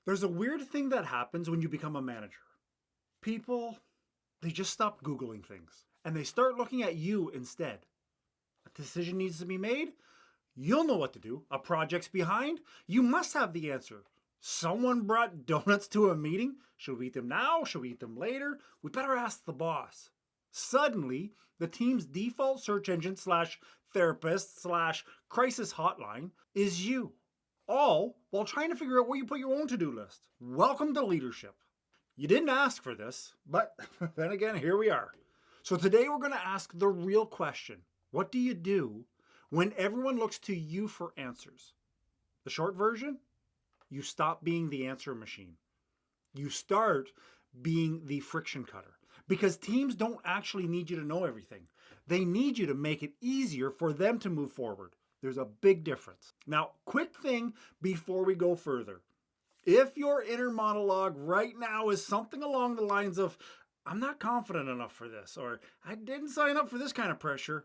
There's a weird thing that happens when you become a manager. People, they just stop Googling things and they start looking at you instead. A decision needs to be made. You'll know what to do. A project's behind. You must have the answer. Someone brought donuts to a meeting. Should we eat them now? Should we eat them later? We better ask the boss. Suddenly, the team's default search engine slash therapist slash crisis hotline is you. All while trying to figure out where you put your own to-do list. Welcome to leadership. You didn't ask for this, but then again, here we are. So today we're going to ask the real question. What do you do when everyone looks to you for answers? The short version? You stop being the answer machine. You start being the friction cutter. Because teams don't actually need you to know everything. They need you to make it easier for them to move forward. There's a big difference. Now, quick thing before we go further. If your inner monologue right now is something along the lines of, I'm not confident enough for this, or I didn't sign up for this kind of pressure,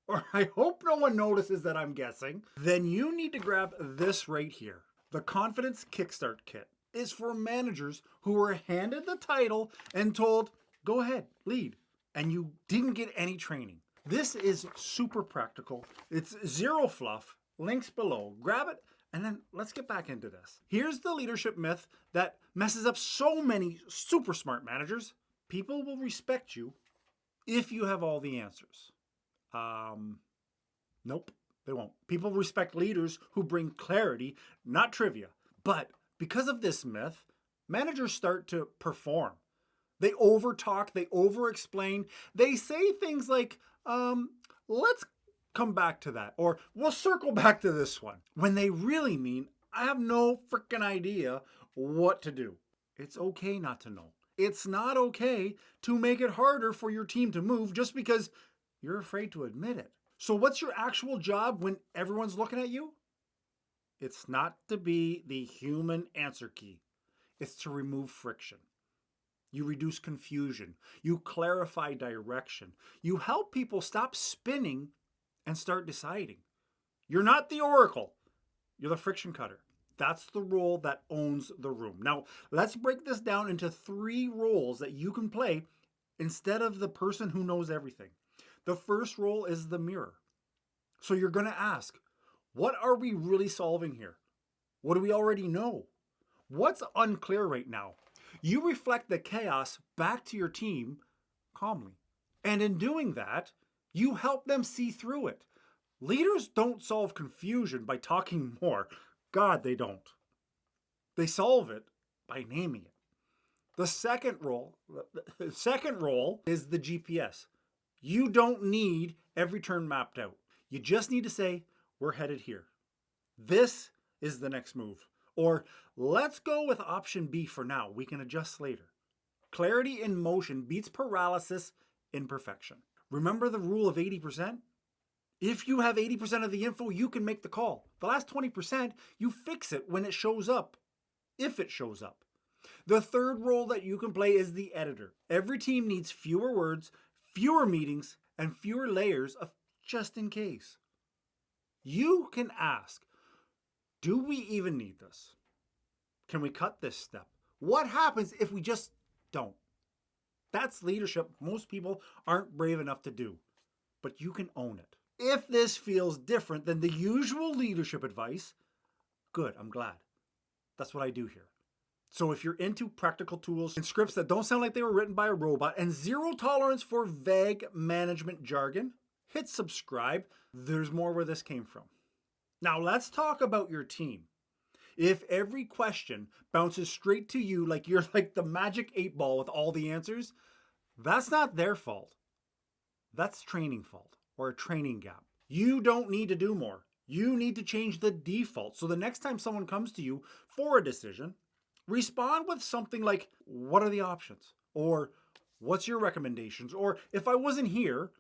or I hope no one notices that I'm guessing, then you need to grab this right here. The Confidence Kickstart Kit is for managers who were handed the title and told, go ahead, lead, and you didn't get any training. This is super practical. It's zero fluff. Links below. Grab it, and then let's get back into this. Here's the leadership myth that messes up so many super smart managers. People will respect you if you have all the answers. Nope, they won't. People respect leaders who bring clarity, not trivia. But because of this myth, managers start to perform. They overtalk, they over-explain. They say things like, let's come back to that, or we'll circle back to this one, when they really mean, I have no freaking idea what to do. It's okay not to know. It's not okay to make it harder for your team to move just because you're afraid to admit it. So what's your actual job when everyone's looking at you? It's not to be the human answer key. It's to remove friction. You reduce confusion. You clarify direction. You help people stop spinning and start deciding. You're not the oracle. You're the friction cutter. That's the role that owns the room. Now, let's break this down into 3 roles that you can play instead of the person who knows everything. The first role is the mirror. So you're going to ask, what are we really solving here? What do we already know? What's unclear right now? You reflect the chaos back to your team calmly. And in doing that, you help them see through it. Leaders don't solve confusion by talking more. God, they don't. They solve it by naming it. The second role is the GPS. You don't need every turn mapped out. You just need to say, we're headed here. This is the next move. Or let's go with option B for now. We can adjust later. Clarity in motion beats paralysis in perfection. Remember the rule of 80%? If you have 80% of the info, you can make the call. The last 20%, you fix it when it shows up, if it shows up. The third role that you can play is the editor. Every team needs fewer words, fewer meetings, and fewer layers of just in case. You can ask, do we even need this? Can we cut this step? What happens if we just don't? That's leadership most people aren't brave enough to do, but you can own it. If this feels different than the usual leadership advice, good, I'm glad. That's what I do here. So if you're into practical tools and scripts that don't sound like they were written by a robot and zero tolerance for vague management jargon, hit subscribe. There's more where this came from. Now let's talk about your team. If every question bounces straight to you like you're like the magic 8-ball with all the answers, that's not their fault. That's training fault or a training gap. You don't need to do more. You need to change the default. So the next time someone comes to you for a decision, respond with something like, what are the options? Or what's your recommendations? Or if I wasn't here,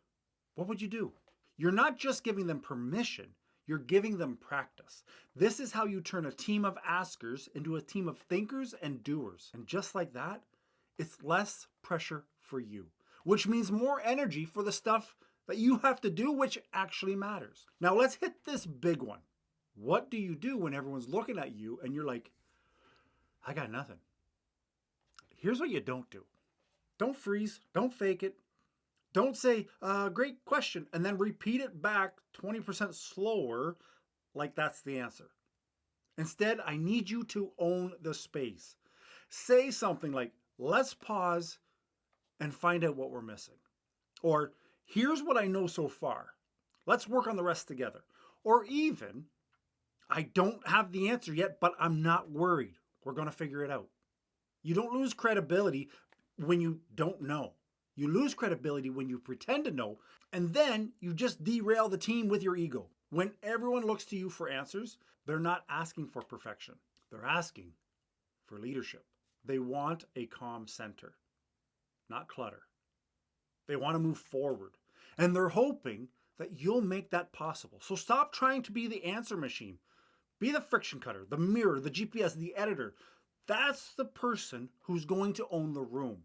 what would you do? You're not just giving them permission, you're giving them practice. This is how you turn a team of askers into a team of thinkers and doers. And just like that, it's less pressure for you, which means more energy for the stuff that you have to do, which actually matters. Now let's hit this big one. What do you do when everyone's looking at you and you're like, I got nothing. Here's what you don't do. Don't freeze. Don't fake it. Don't say, great question, and then repeat it back 20% slower like that's the answer. Instead, I need you to own the space. Say something like, let's pause and find out what we're missing. Or, here's what I know so far. Let's work on the rest together. Or even, I don't have the answer yet, but I'm not worried. We're going to figure it out. You don't lose credibility when you don't know. You lose credibility when you pretend to know, and then you just derail the team with your ego. When everyone looks to you for answers, they're not asking for perfection. They're asking for leadership. They want a calm center, not clutter. They want to move forward, and they're hoping that you'll make that possible. So stop trying to be the answer machine. Be the friction cutter, the mirror, the GPS, the editor. That's the person who's going to own the room.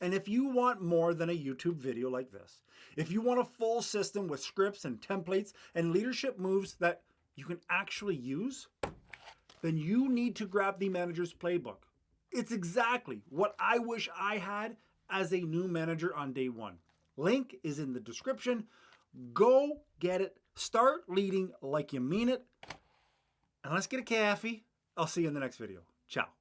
And if you want more than a YouTube video like this, if you want a full system with scripts and templates and leadership moves that you can actually use, then you need to grab the manager's playbook. It's exactly what I wish I had as a new manager on day one. Link is in the description. Go get it. Start leading like you mean it. And let's get a coffee. I'll see you in the next video. Ciao.